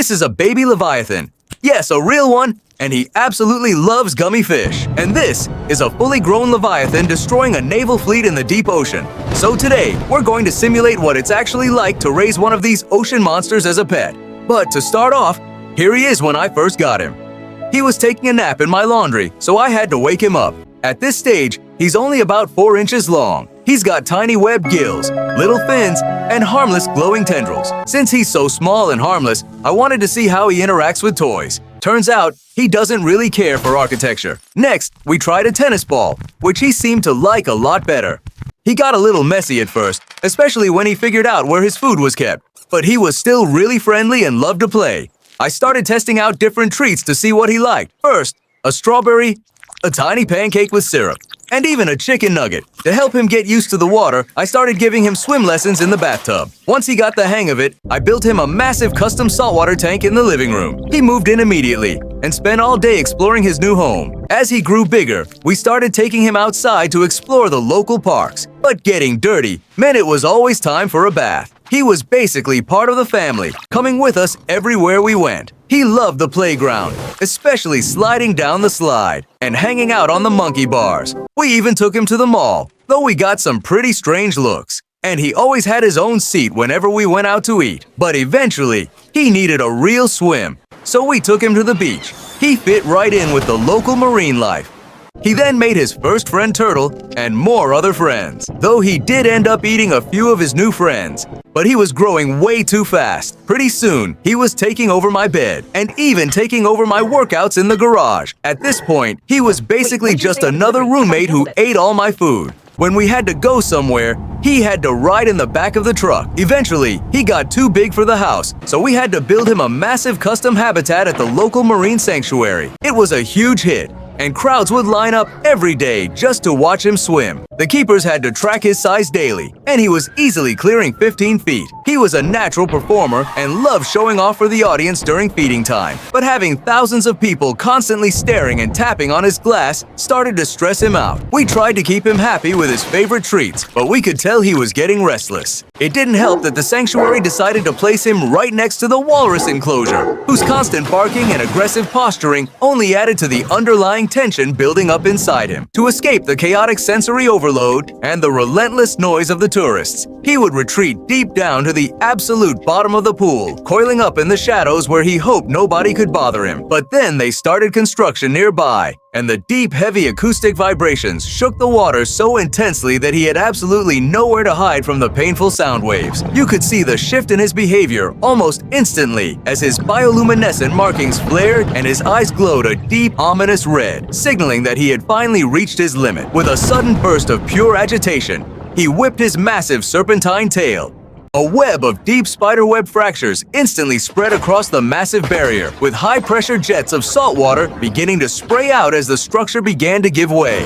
This is a baby Leviathan. Yes, a real one, and he absolutely loves gummy fish. And this is a fully grown Leviathan destroying a naval fleet in the deep ocean. So today, we're going to simulate what it's actually like to raise one of these ocean monsters as a pet. But to start off, here he is when I first got him. He was taking a nap in my laundry, so I had to wake him up. At this stage, he's only about 4 inches long. He's got tiny webbed gills, little fins, and harmless glowing tendrils. Since he's so small and harmless, I wanted to see how he interacts with toys. Turns out, he doesn't really care for architecture. Next, we tried a tennis ball, which he seemed to like a lot better. He got a little messy at first, especially when he figured out where his food was kept. But he was still really friendly and loved to play. I started testing out different treats to see what he liked. First, a strawberry, a tiny pancake with syrup, and even a chicken nugget. To help him get used to the water, I started giving him swim lessons in the bathtub. Once he got the hang of it, I built him a massive custom saltwater tank in the living room. He moved in immediately and spent all day exploring his new home. As he grew bigger, we started taking him outside to explore the local parks. But getting dirty meant it was always time for a bath. He was basically part of the family, coming with us everywhere we went. He loved the playground, especially sliding down the slide and hanging out on the monkey bars. We even took him to the mall, though we got some pretty strange looks. And he always had his own seat whenever we went out to eat. But eventually, he needed a real swim, so we took him to the beach. He fit right in with the local marine life. He then made his first friend Turtle and more other friends, though he did end up eating a few of his new friends. But he was growing way too fast. Pretty soon, he was taking over my bed and even taking over my workouts in the garage. At this point, he was basically just another roommate who ate all my food. When we had to go somewhere, he had to ride in the back of the truck. Eventually, he got too big for the house, so we had to build him a massive custom habitat at the local marine sanctuary. It was a huge hit, and crowds would line up every day just to watch him swim. The keepers had to track his size daily, and he was easily clearing 15 feet. He was a natural performer and loved showing off for the audience during feeding time. But having thousands of people constantly staring and tapping on his glass started to stress him out. We tried to keep him happy with his favorite treats, but we could tell he was getting restless. It didn't help that the sanctuary decided to place him right next to the walrus enclosure, whose constant barking and aggressive posturing only added to the underlying tension building up inside him. To escape the chaotic sensory overload and the relentless noise of the tourists, he would retreat deep down to the absolute bottom of the pool, coiling up in the shadows where he hoped nobody could bother him. But then they started construction nearby, and the deep, heavy acoustic vibrations shook the water so intensely that he had absolutely nowhere to hide from the painful sound waves. You could see the shift in his behavior almost instantly as his bioluminescent markings flared and his eyes glowed a deep, ominous red, signaling that he had finally reached his limit. With a sudden burst of pure agitation, he whipped his massive serpentine tail. A web of deep spiderweb fractures instantly spread across the massive barrier, with high-pressure jets of salt water beginning to spray out as the structure began to give way.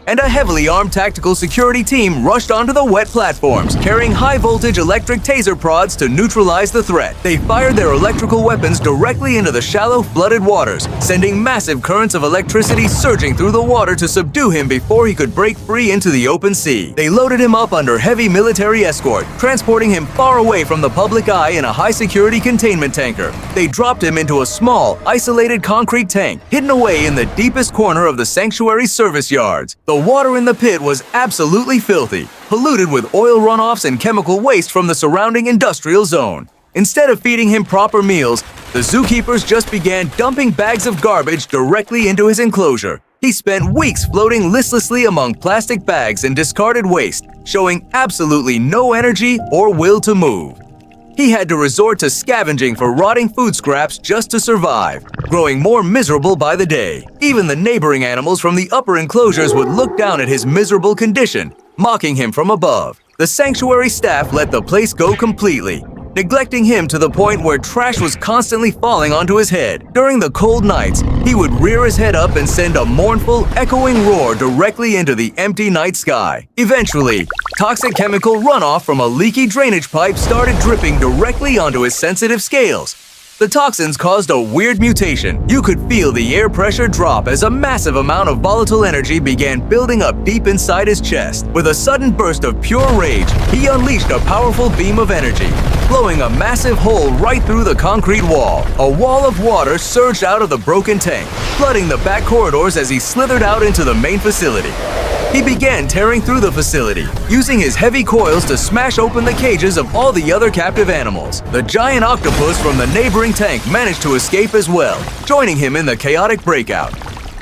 And a heavily armed tactical security team rushed onto the wet platforms, carrying high-voltage electric taser prods to neutralize the threat. They fired their electrical weapons directly into the shallow, flooded waters, sending massive currents of electricity surging through the water to subdue him before he could break free into the open sea. They loaded him up under heavy military escort, transporting him far away from the public eye in a high-security containment tanker. They dropped him into a small, isolated concrete tank, hidden away in the deepest corner of the sanctuary's service yards. The water in the pit was absolutely filthy, polluted with oil runoffs and chemical waste from the surrounding industrial zone. Instead of feeding him proper meals, the zookeepers just began dumping bags of garbage directly into his enclosure. He spent weeks floating listlessly among plastic bags and discarded waste, showing absolutely no energy or will to move. He had to resort to scavenging for rotting food scraps just to survive, growing more miserable by the day. Even the neighboring animals from the upper enclosures would look down at his miserable condition, mocking him from above. The sanctuary staff let the place go completely, neglecting him to the point where trash was constantly falling onto his head. During the cold nights, he would rear his head up and send a mournful, echoing roar directly into the empty night sky. Eventually, toxic chemical runoff from a leaky drainage pipe started dripping directly onto his sensitive scales. The toxins caused a weird mutation. You could feel the air pressure drop as a massive amount of volatile energy began building up deep inside his chest. With a sudden burst of pure rage, he unleashed a powerful beam of energy, blowing a massive hole right through the concrete wall. A wall of water surged out of the broken tank, flooding the back corridors as he slithered out into the main facility. He began tearing through the facility, using his heavy coils to smash open the cages of all the other captive animals. The giant octopus from the neighboring tank managed to escape as well, joining him in the chaotic breakout.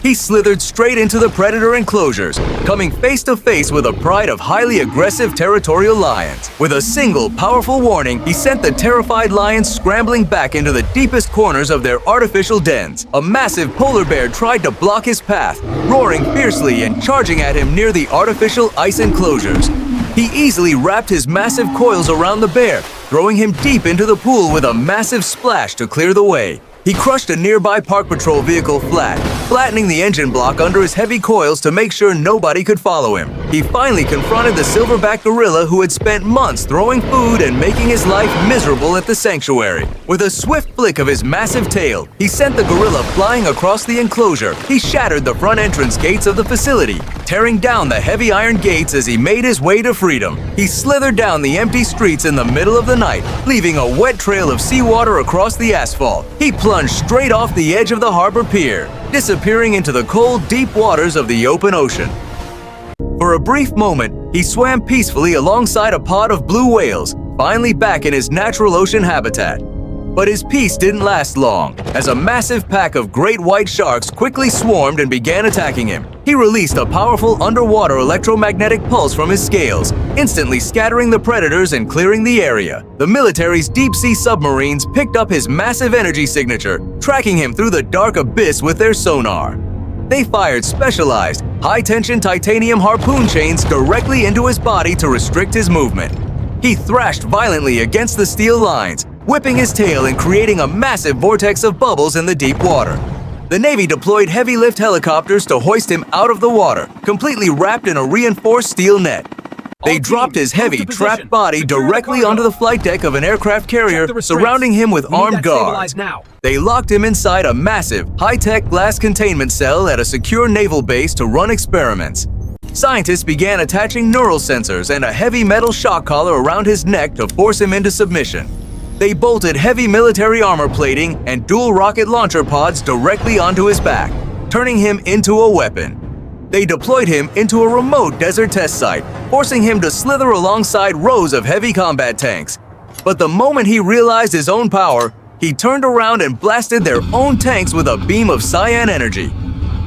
He slithered straight into the predator enclosures, coming face to face with a pride of highly aggressive territorial lions. With a single powerful warning, he sent the terrified lions scrambling back into the deepest corners of their artificial dens. A massive polar bear tried to block his path, roaring fiercely and charging at him near the artificial ice enclosures. He easily wrapped his massive coils around the bear, throwing him deep into the pool with a massive splash to clear the way. He crushed a nearby park patrol vehicle flat, flattening the engine block under his heavy coils to make sure nobody could follow him. He finally confronted the silverback gorilla who had spent months throwing food and making his life miserable at the sanctuary. With a swift flick of his massive tail, he sent the gorilla flying across the enclosure. He shattered the front entrance gates of the facility, tearing down the heavy iron gates as he made his way to freedom. He slithered down the empty streets in the middle of the night, leaving a wet trail of seawater across the asphalt. He plunged straight off the edge of the harbor pier, disappearing into the cold, deep waters of the open ocean. For a brief moment, he swam peacefully alongside a pod of blue whales, finally back in his natural ocean habitat. But his peace didn't last long, as a massive pack of great white sharks quickly swarmed and began attacking him. He released a powerful underwater electromagnetic pulse from his scales, instantly scattering the predators and clearing the area. The military's deep-sea submarines picked up his massive energy signature, tracking him through the dark abyss with their sonar. They fired specialized, high-tension titanium harpoon chains directly into his body to restrict his movement. He thrashed violently against the steel lines, whipping his tail and creating a massive vortex of bubbles in the deep water. The Navy deployed heavy-lift helicopters to hoist him out of the water, completely wrapped in a reinforced steel net. They dropped his heavy, trapped body directly onto the flight deck of an aircraft carrier, surrounding him with armed guards. They locked him inside a massive, high-tech glass containment cell at a secure naval base to run experiments. Scientists began attaching neural sensors and a heavy metal shock collar around his neck to force him into submission. They bolted heavy military armor plating and dual rocket launcher pods directly onto his back, turning him into a weapon. They deployed him into a remote desert test site, forcing him to slither alongside rows of heavy combat tanks. But the moment he realized his own power, he turned around and blasted their own tanks with a beam of cyan energy.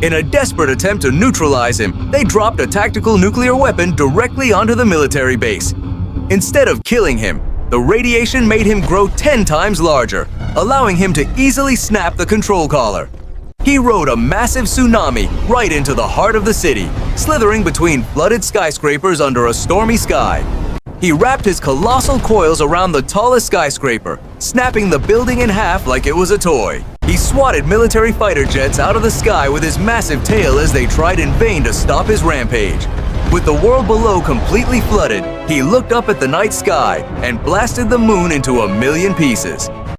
In a desperate attempt to neutralize him, they dropped a tactical nuclear weapon directly onto the military base. Instead of killing him, the radiation made him grow 10 times larger, allowing him to easily snap the control collar. He rode a massive tsunami right into the heart of the city, slithering between flooded skyscrapers under a stormy sky. He wrapped his colossal coils around the tallest skyscraper, snapping the building in half like it was a toy. He swatted military fighter jets out of the sky with his massive tail as they tried in vain to stop his rampage. With the world below completely flooded, he looked up at the night sky and blasted the moon into a million pieces.